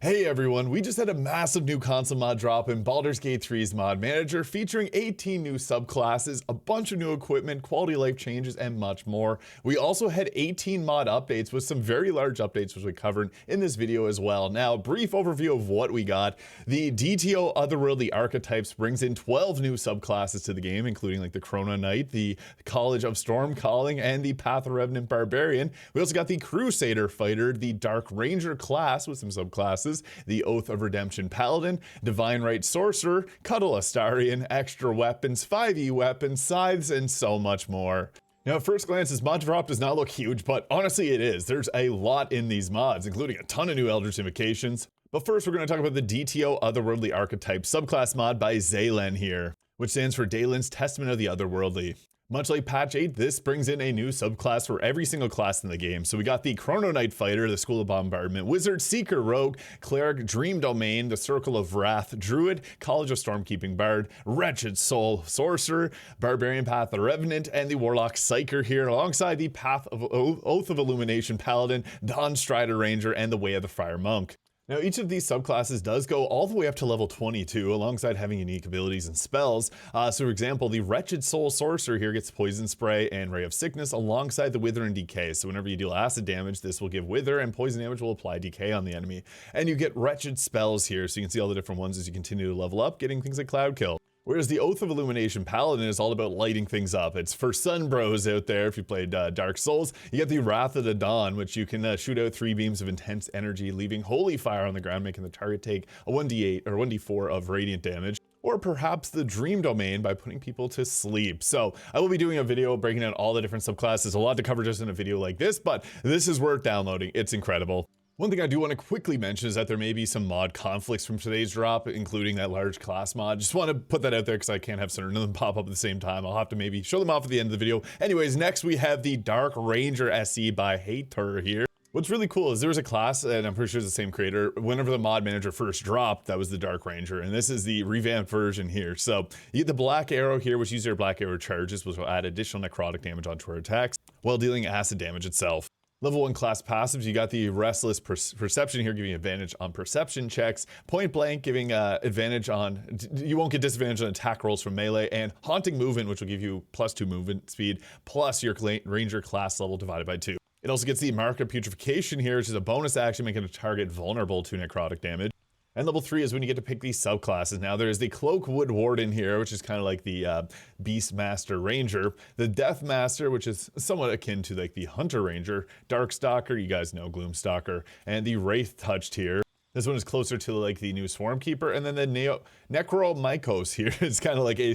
Hey everyone, we just had a massive new console mod drop in Baldur's Gate 3's mod manager featuring 18 new subclasses, a bunch of new equipment, quality of life changes, and much more. We also had 18 mod updates with some very large updates which we covered in this video as well. Now, brief overview of what we got. The DTO Otherworldly Archetypes brings in 12 new subclasses to the game, including like the Chrono Knight, the College of Storm Calling, and the Path of Revenant Barbarian. We also got the Crusader Fighter, the Dark Ranger class with some subclasses, the Oath of Redemption Paladin, Divine Right Sorcerer, Cuddle Astarion, extra weapons, 5e weapons, scythes, and so much more. Now, at first glance, this mod drop does not look huge, but honestly it is. There's a lot in these mods, including a ton of new Eldritch Invocations. But first, we're going to talk about the DTO Otherworldly Archetype subclass mod by Zaylen here, which stands for Dalen's Testament of the Otherworldly. Much like patch 8, this brings in a new subclass for every single class in the game. So we got the Chrono Knight Fighter, the School of Bombardment, Wizard, Seeker, Rogue, Cleric, Dream Domain, the Circle of Wrath, Druid, College of Stormkeeping Bard, Wretched Soul, Sorcerer, Barbarian Path of Revenant, and the Warlock Psyker here, alongside the Path of Oath of Illumination Paladin, Dawn Strider Ranger, and the Way of the Friar Monk. Now, each of these subclasses does go all the way up to level 22, alongside having unique abilities and spells. So for example, the Wretched Soul Sorcerer here gets Poison Spray and Ray of Sickness alongside the Wither and Decay. So whenever you deal acid damage, this will give Wither, and poison damage will apply Decay on the enemy. And you get Wretched Spells here, so you can see all the different ones as you continue to level up, getting things like Cloud Kill. Whereas the Oath of Illumination Paladin is all about lighting things up. It's for sun bros out there. If you played Dark Souls, you get the Wrath of the Dawn, which you can shoot out 3 beams of intense energy, leaving holy fire on the ground, making the target take a 1d8 or 1d4 of radiant damage. Or perhaps the Dream Domain by putting people to sleep. So I will be doing a video breaking down all the different subclasses. A lot to cover just in a video like this, but this is worth downloading. It's incredible. One thing I do want to quickly mention is that there may be some mod conflicts from today's drop, including that large class mod. Just want to put that out there because I can't have certain of them pop up at the same time. I'll have to maybe show them off at the end of the video. Anyways, next we have the Dark Ranger SE by Hater here. What's really cool is there was a class, and I'm pretty sure it's the same creator, whenever the mod manager first dropped, that was the Dark Ranger, and this is the revamped version here. So you get the Black Arrow here, which uses your Black Arrow charges, which will add additional necrotic damage onto her attacks, while dealing acid damage itself. Level 1 class passives, you got the Restless Perception here, giving you advantage on perception checks. Point Blank, giving advantage on, you won't get disadvantage on attack rolls from melee. And Haunting Movement, which will give you +2 movement speed, plus your Ranger class level divided by 2. It also gets the Mark of Putrefaction here, which is a bonus action making a target vulnerable to necrotic damage. And level 3 is when you get to pick these subclasses. Now there's the Cloakwood Warden here, which is kind of like the Beastmaster Ranger, the Death Master, which is somewhat akin to like the Hunter Ranger, Darkstalker, you guys know Gloomstalker, and the Wraith Touched here. This one is closer to like the new Swarmkeeper, and then the Necromycos here is kind of like a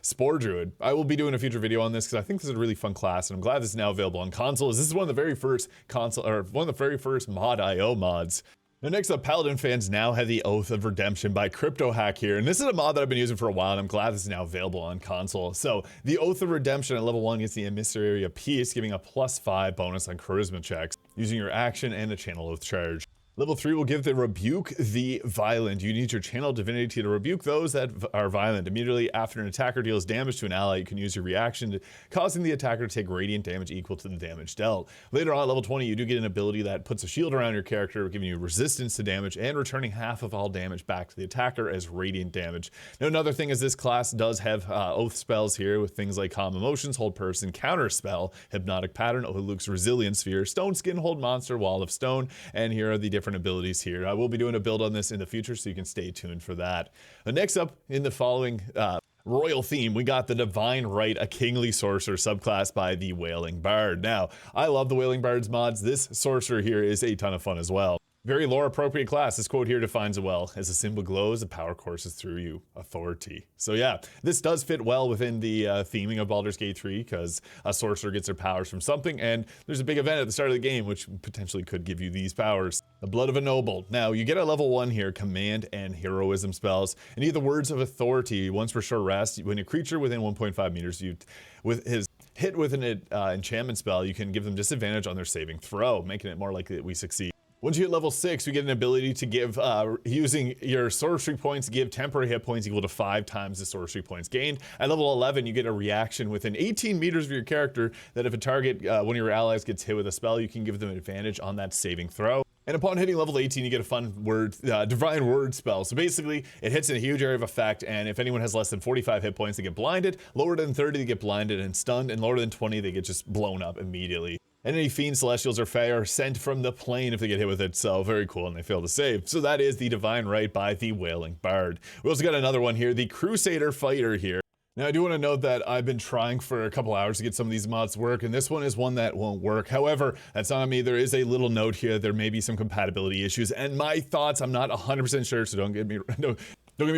Spore Druid. I will be doing a future video on this because I think this is a really fun class, and I'm glad this is now available on consoles. This is one of the very first mod IO mods. Now next up, Paladin fans now have the Oath of Redemption by CryptoHack here, and this is a mod that I've been using for a while, and I'm glad this is now available on console. So the Oath of Redemption at level 1 gets the Emissary Piece, giving a +5 bonus on charisma checks, using your action and a Channel Oath charge. Level 3 will give the Rebuke the Violent. You need your Channel Divinity to rebuke those that are violent. Immediately after an attacker deals damage to an ally, you can use your reaction, causing the attacker to take radiant damage equal to the damage dealt. Later on at level 20, you do get an ability that puts a shield around your character, giving you resistance to damage and returning half of all damage back to the attacker as radiant damage. Now another thing is this class does have oath spells here with things like Calm Emotions, Hold Person, Counter Spell, Hypnotic Pattern, Luke's Resilience Sphere, Stone Skin, Hold Monster, Wall of Stone, and here are the different abilities here. I will be doing a build on this in the future, so you can stay tuned for that. Next up in the following royal theme, we got the Divine Right, a Kingly Sorcerer subclass by the Wailing Bard. Now, I love the Wailing Bard's mods. This sorcerer here is a ton of fun as well. Very lore appropriate class. This quote here defines it well. As the symbol glows, the power courses through you. Authority. So yeah, this does fit well within the theming of Baldur's Gate 3 because a sorcerer gets their powers from something, and there's a big event at the start of the game which potentially could give you these powers. The Blood of a Noble. Now you get at level 1 here command and heroism spells, and you get the Words of Authority. Once per short rest, when a creature within 1.5 meters with his hit with an enchantment spell, you can give them disadvantage on their saving throw, making it more likely that we succeed. Once you hit level 6, we get an ability to give, using your sorcery points, give temporary hit points equal to 5 times the sorcery points gained. At level 11, you get a reaction within 18 meters of your character that if a target, one of your allies gets hit with a spell, you can give them advantage on that saving throw. And upon hitting level 18, you get a fun word, divine word spell. So basically, it hits in a huge area of effect, and if anyone has less than 45 hit points, they get blinded. Lower than 30, they get blinded and stunned, and lower than 20, they get just blown up immediately. And any fiends, celestials, or fae are sent from the plane if they get hit with it, so very cool, and they fail to save. So that is the Divine Right by the Wailing Bard. We also got another one here, the Crusader Fighter here. Now, I do want to note that I've been trying for a couple hours to get some of these mods to work, and this one is one that won't work. However, that's not on me. There is a little note here. There may be some compatibility issues, and my thoughts, I'm not 100% sure, so don't get me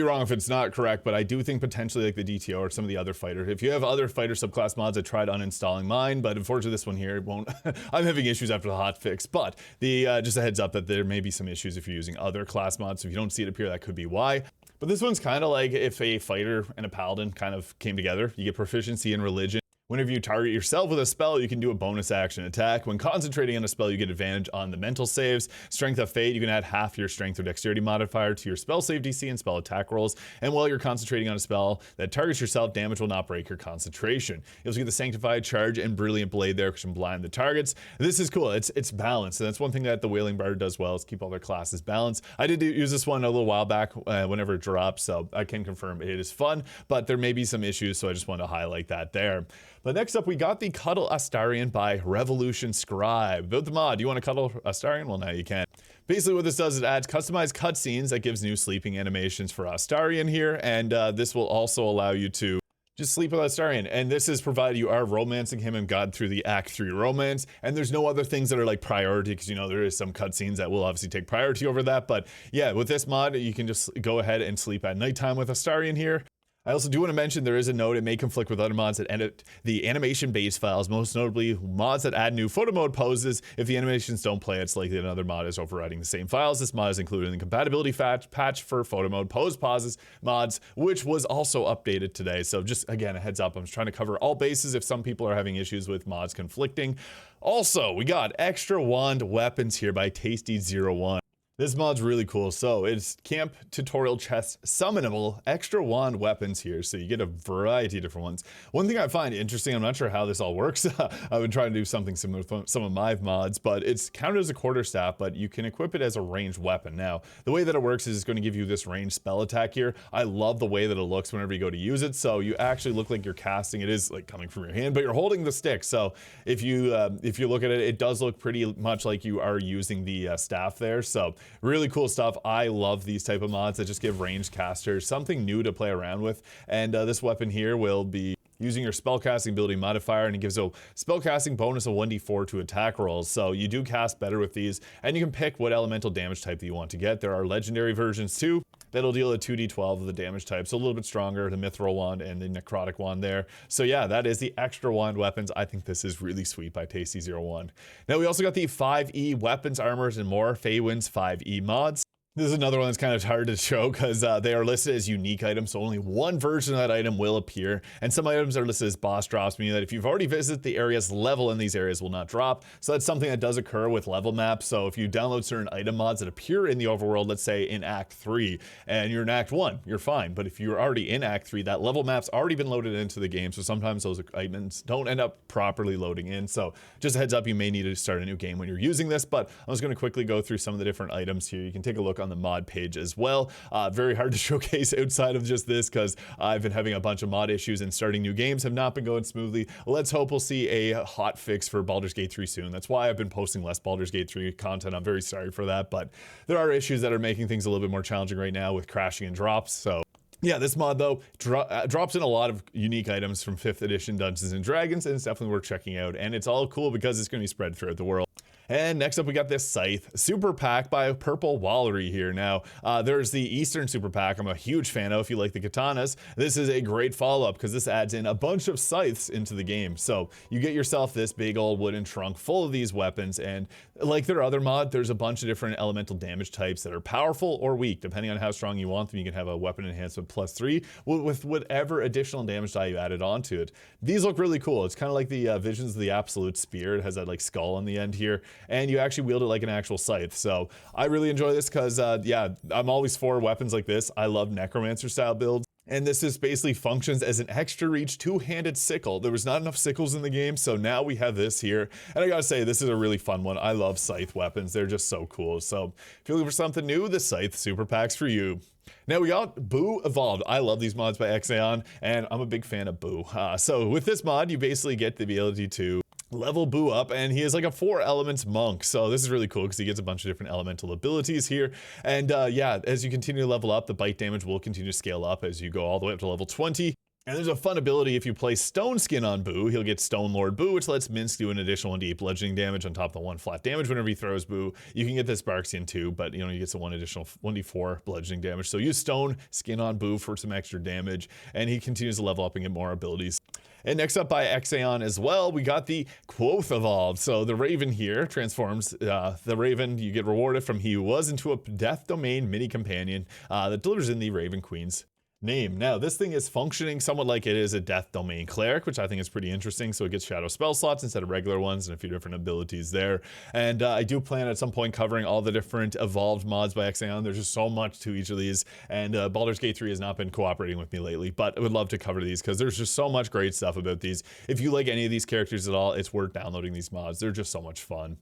wrong if it's not correct, but I do think potentially like the DTO or some of the other fighter. If you have other fighter subclass mods, I tried uninstalling mine, but unfortunately this one here won't. I'm having issues after the hotfix, but just a heads up that there may be some issues if you're using other class mods. So if you don't see it appear, that could be why. But this one's kind of like if a fighter and a paladin kind of came together. You get proficiency in religion. Whenever you target yourself with a spell, you can do a bonus action attack. When concentrating on a spell, you get advantage on the mental saves. Strength of Fate, you can add half your strength or dexterity modifier to your spell save DC and spell attack rolls. And while you're concentrating on a spell that targets yourself, damage will not break your concentration. You also get the Sanctified Charge and Brilliant Blade there, which can blind the targets. This is cool. It's balanced, and that's one thing that the Wailing Bard does well, is keep all their classes balanced. I did use this one a little while back whenever it dropped, so I can confirm it is fun, but there may be some issues, so I just wanted to highlight that there. But next up, we got the Cuddle Astarion by Revolution Scribe. Build the mod. Do you want to cuddle Astarion? Well, now you can. Basically, what this does is it adds customized cutscenes that gives new sleeping animations for Astarion here, and this will also allow you to just sleep with Astarion. And this is provided you are romancing him and God through the Act 3 romance, and there's no other things that are like priority, because you know there is some cutscenes that will obviously take priority over that. But yeah, with this mod, you can just go ahead and sleep at nighttime with Astarion here. I also do want to mention there is a note, it may conflict with other mods that edit the animation base files, most notably mods that add new photo mode poses. If the animations don't play, it's likely another mod is overriding the same files. This mod is included in the compatibility patch for photo mode pauses mods, which was also updated today. So just again, a heads up, I'm just trying to cover all bases if some people are having issues with mods conflicting. Also, we got extra wand weapons here by Tasty01. This mod's really cool. So it's camp tutorial chest summonable extra wand weapons here. So you get a variety of different ones. One thing I find interesting, I'm not sure how this all works. I've been trying to do something similar with some of my mods, but it's counted as a quarterstaff, but you can equip it as a ranged weapon. Now, the way that it works is it's going to give you this ranged spell attack here. I love the way that it looks whenever you go to use it. So you actually look like you're casting. It is like coming from your hand, but you're holding the stick. So if you look at it, it does look pretty much like you are using the staff there. So really cool stuff. I love these type of mods that just give ranged casters something new to play around with. And this weapon here will be using your spellcasting ability modifier, and it gives a spellcasting bonus of 1d4 to attack rolls. So you do cast better with these, and you can pick what elemental damage type that you want to get. There are legendary versions too that'll deal a 2d12 of the damage type, so a little bit stronger, the Mithril wand and the Necrotic wand there. So yeah, that is the extra wand weapons. I think this is really sweet by Tasty01. Now we also got the 5e weapons, armors, and more Feywin's 5e mods. This is another one that's kind of hard to show because they are listed as unique items, so only one version of that item will appear. And some items are listed as boss drops, meaning that if you've already visited the areas, level in these areas will not drop. So that's something that does occur with level maps. So if you download certain item mods that appear in the overworld, let's say in Act 3, and you're in Act 1, you're fine. But if you're already in Act 3, that level map's already been loaded into the game, so sometimes those items don't end up properly loading in. So just a heads up, you may need to start a new game when you're using this, but I'm just going to quickly go through some of the different items here. You can take a look on the mod page as well. Very hard to showcase outside of just this because I've been having a bunch of mod issues and starting new games have not been going smoothly. Let's hope we'll see a hot fix for Baldur's Gate 3 soon. That's why I've been posting less Baldur's Gate 3 content. I'm very sorry for that, but there are issues that are making things a little bit more challenging right now with crashing and drops. So yeah, this mod though drops in a lot of unique items from 5th edition Dungeons and Dragons, and it's definitely worth checking out. And it's all cool because it's going to be spread throughout the world. And next up, we got this Scythe Superpack by Purple Wallery here. Now, there's the Eastern Superpack I'm a huge fan of if you like the katanas. This is a great follow-up because this adds in a bunch of scythes into the game. So you get yourself this big old wooden trunk full of these weapons, and like their other mod, there's a bunch of different elemental damage types that are powerful or weak. Depending on how strong you want them, you can have a weapon enhancement +3 with whatever additional damage die you added onto it. These look really cool. It's kind of like the Visions of the Absolute Spear. It has that like skull on the end here, and you actually wield it like an actual scythe. So I really enjoy this because yeah, I'm always for weapons like this. I love necromancer style builds. And this is basically functions as an extra reach two-handed sickle. There was not enough sickles in the game, so now we have this here. And I gotta say, this is a really fun one. I love Scythe weapons. They're just so cool. So if you're looking for something new, the Scythe Superpack's for you. Now we got Boo Evolved. I love these mods by Xaon, and I'm a big fan of Boo. So with this mod, you basically get the ability to level Boo up, and he is like a 4 elements monk. So this is really cool because he gets a bunch of different elemental abilities here. And yeah, as you continue to level up, the bite damage will continue to scale up as you go all the way up to level 20. And there's a fun ability if you place Stone Skin on Boo, he'll get Stone Lord Boo, which lets Minsk do an additional 1d bludgeoning damage on top of the 1 flat damage whenever he throws Boo. You can get this Bark Skin too, but you know, you get some 1 additional 1d4 bludgeoning damage. So use Stone Skin on Boo for some extra damage, and he continues to level up and get more abilities. And next up by Xaon as well, we got the Quothe Evolved. So the Raven here transforms the Raven you get rewarded from he who was into a Death Domain mini companion that delivers in the Raven Queen's name. Now this thing is functioning somewhat like it is a Death Domain cleric, which I think is pretty interesting. So it gets shadow spell slots instead of regular ones and a few different abilities there. And I do plan at some point covering all the different evolved mods by Xaon. There's just so much to each of these, and Baldur's Gate 3 has not been cooperating with me lately, but I would love to cover these because there's just so much great stuff about these. If you like any of these characters at all, it's worth downloading these mods. They're just so much fun.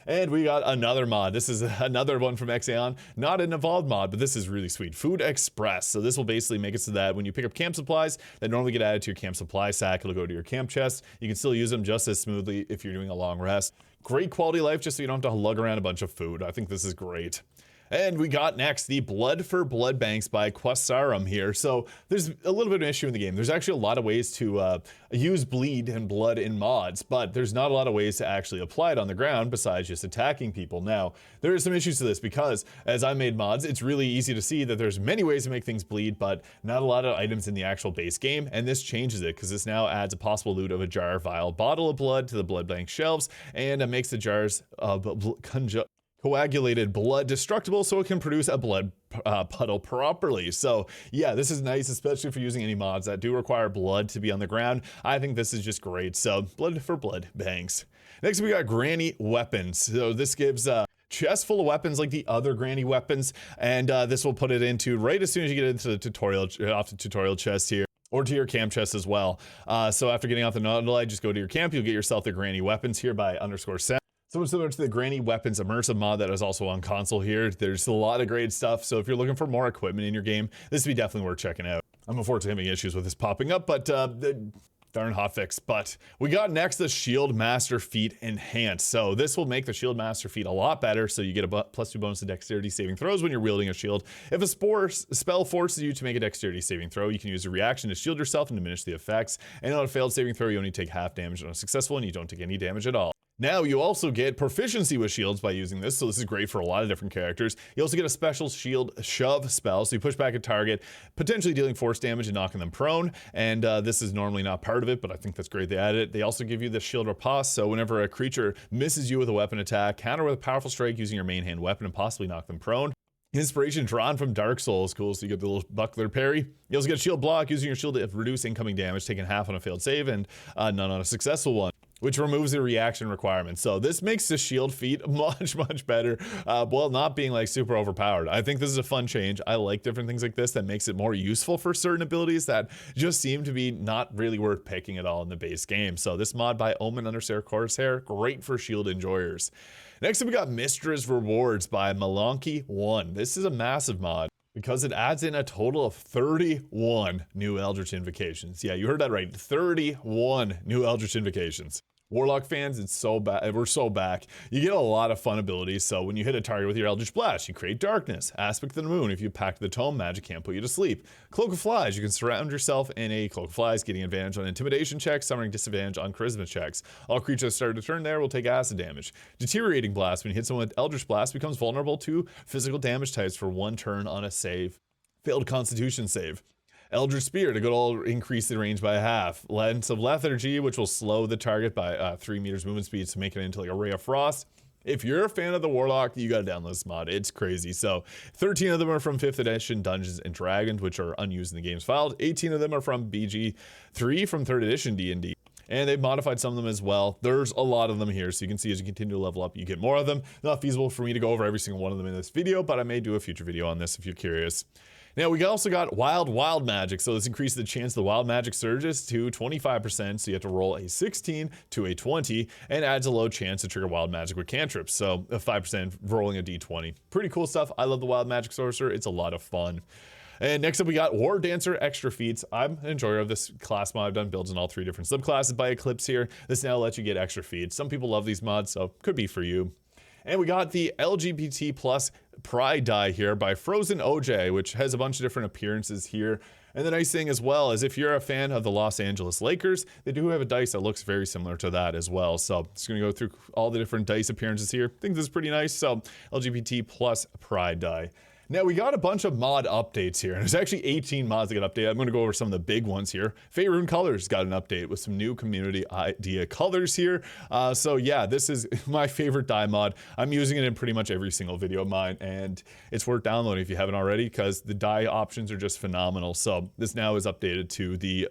And we got another mod. This is another one from Xaon, not an evolved mod, but this is really sweet. Food Express. So this will basically make it so that when you pick up camp supplies that normally get added to your camp supply sack, it'll go to your camp chest. You can still use them just as smoothly if you're doing a long rest. Great quality life, just so you don't have to lug around a bunch of food. I think this is great. And we got next the Blood for Bloodbanks by Quothe Evolved here. So there's a little bit of an issue in the game. There's actually a lot of ways to use bleed and blood in mods, but there's not a lot of ways to actually apply it on the ground besides just attacking people. Now, there are some issues to this because as I made mods, it's really easy to see that there's many ways to make things bleed, but not a lot of items in the actual base game. And this changes it because this now adds a possible loot of a jar, vial, bottle of blood to the Bloodbank shelves, and makes the jars coagulated blood destructible so it can produce a blood puddle properly. So yeah, this is nice, especially if you're using any mods that do require blood to be on the ground. I think this is just great. So Blood for Bloodbanks. Next we got Granny Weapons. So this gives chest full of weapons like the other Granny weapons, and this will put it into right as soon as you get into the tutorial, off the tutorial chest here, or to your camp chest as well. So after getting off the Nautilite, just go to your camp, you'll get yourself the Granny Weapons here by _set. So similar to the Granny Weapons immersive mod that is also on console here. There's a lot of great stuff, so if you're looking for more equipment in your game, this would be definitely worth checking out. I'm unfortunately having issues with this popping up, but darn hotfix. But we got next the Shield Master feat Enhance. So this will make the Shield Master feat a lot better, so you get a +2 bonus to dexterity saving throws when you're wielding a shield. If a spell forces you to make a dexterity saving throw, you can use a reaction to shield yourself and diminish the effects. And on a failed saving throw, you only take half damage. On a successful one, you don't take any damage at all. Now you also get proficiency with shields by using this, so this is great for a lot of different characters. You also get a special shield shove spell, so you push back a target, potentially dealing force damage and knocking them prone, and this is normally not part of it, but I think that's great they added it. They also give you the shield riposte, so whenever a creature misses you with a weapon attack, counter with a powerful strike using your main hand weapon and possibly knock them prone. Inspiration drawn from Dark Souls, cool, so you get the little buckler parry. You also get shield block, using your shield to reduce incoming damage, taking half on a failed save and none on a successful one, which removes the reaction requirement. So this makes the shield feat much better, while not being like super overpowered. I think this is a fun change. I like different things like this that makes it more useful for certain abilities that just seem to be not really worth picking at all in the base game. So this mod by Omen_Corsair, great for shield enjoyers. Next up we got Mistra's Rewards by Malonky1. This is a massive mod because it adds in a total of 31 new Eldritch Invocations. Yeah, you heard that right, 31 new Eldritch Invocations. Warlock fans, it's so bad. We're so back. You get a lot of fun abilities. So when you hit a target with your Eldritch Blast, you create darkness. Aspect of the Moon, if you pack the tome, magic can't put you to sleep. Cloak of Flies, you can surround yourself in a Cloak of Flies, getting advantage on intimidation checks, summoning disadvantage on charisma checks. All creatures that start to turn there will take acid damage. Deteriorating Blast, when you hit someone with Eldritch Blast, becomes vulnerable to physical damage types for 1 turn on a save. Failed Constitution save. Eldritch Spear to go increase the range by half. Lens of Lethargy, which will slow the target by 3 meters movement speed to make it into like a Ray of Frost. If you're a fan of the Warlock, you gotta download this mod. It's crazy. So 13 of them are from 5th edition Dungeons and Dragons, which are unused in the games filed. 18 of them are from BG3 from 3rd edition D&D. And they've modified some of them as well. There's a lot of them here, so you can see as you continue to level up, you get more of them. Not feasible for me to go over every single one of them in this video, but I may do a future video on this if you're curious. Now we also got wild magic, so this increases the chance the wild magic surges to 25%, so you have to roll a 16 to a 20, and adds a low chance to trigger wild magic with cantrips, so a 5% rolling a d20. Pretty cool stuff. I love the wild magic sorcerer. It's a lot of fun. And next up we got War Dancer extra feats. I'm an enjoyer of this class mod. I've done builds in all 3 different subclasses by Eclipse here. This now lets you get extra feats. Some people love these mods, so could be for you. And we got the LGBT plus Pride die here by Frozen OJ, which has a bunch of different appearances here. And the nice thing as well is if you're a fan of the Los Angeles Lakers, they do have a dice that looks very similar to that as well. So just gonna go through all the different dice appearances here. I think this is pretty nice. So LGBT plus Pride die. Now we got a bunch of mod updates here, and there's actually 18 mods that got updated. I'm going to go over some of the big ones here. Faerun Colors got an update with some new community idea colors here. So yeah, this is my favorite dye mod. I'm using it in pretty much every single video of mine, and it's worth downloading if you haven't already, because the dye options are just phenomenal. So this now is updated to the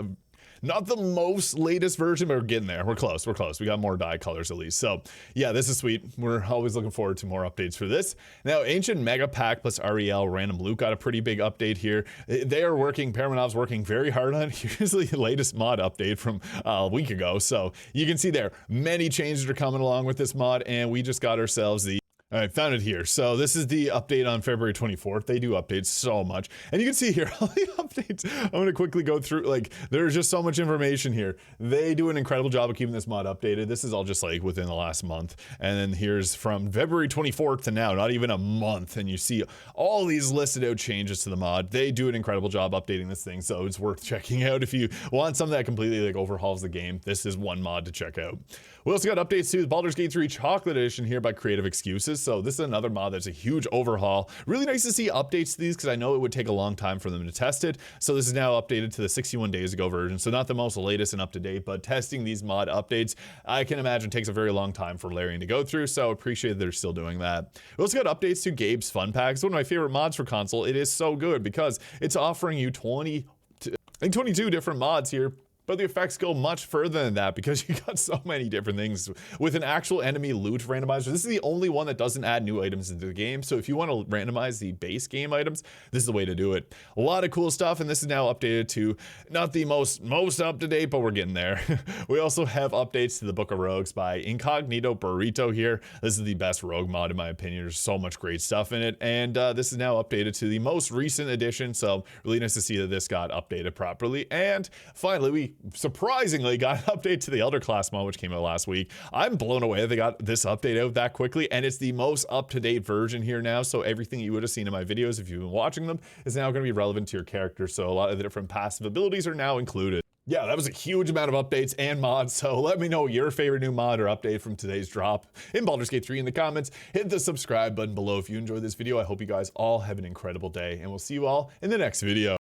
not the most latest version, but we're getting there. We're close. We got more dye colors at least. So yeah, this is sweet. We're always looking forward to more updates for this. Now, Ancient Mega Pack plus REL Random Loot got a pretty big update here. They are working, Paramanov's working very hard on it. Here's the latest mod update from a week ago. So you can see there, many changes are coming along with this mod, and we just got ourselves the all right, found it here. So this is the update on February 24th. They do updates so much. And you can see here all the updates. I'm going to quickly go through, like, there's just so much information here. They do an incredible job of keeping this mod updated. This is all just like within the last month. And then here's from February 24th to now, not even a month. And you see all these listed out changes to the mod. They do an incredible job updating this thing. So it's worth checking out. If you want something that completely like overhauls the game, this is one mod to check out. We also got updates to the Baldur's Gate 3 Chocolate Edition here by Creative Excuses. So this is another mod that's a huge overhaul. Really nice to see updates to these, because I know it would take a long time for them to test it. So this is now updated to the 61 days ago version. So not the most latest and up to date, but testing these mod updates, I can imagine takes a very long time for Larian to go through. So appreciate that they're still doing that. We also got updates to Gabe's Fun Pack. It's one of my favorite mods for console. It is so good because it's offering you 22 different mods here. But the effects go much further than that, because you got so many different things with an actual enemy loot randomizer. This is the only one that doesn't add new items into the game. So if you want to randomize the base game items, this is the way to do it. A lot of cool stuff, and this is now updated to not the most up to date, but we're getting there. We also have updates to the Book of Rogues by Incognito Burrito here. This is the best rogue mod in my opinion. There's so much great stuff in it, and this is now updated to the most recent edition. So really nice to see that this got updated properly. And finally, we surprisingly got an update to the Elder Class mod, which came out last week. I'm blown away that they got this update out that quickly, and it's the most up-to-date version here now. So everything you would have seen in my videos if you've been watching them is now going to be relevant to your character. So a lot of the different passive abilities are now included. Yeah, that was a huge amount of updates and mods, so let me know your favorite new mod or update from today's drop in Baldur's Gate 3 in the comments. Hit the subscribe button below if you enjoyed this video. I hope you guys all have an incredible day, and we'll see you all in the next video.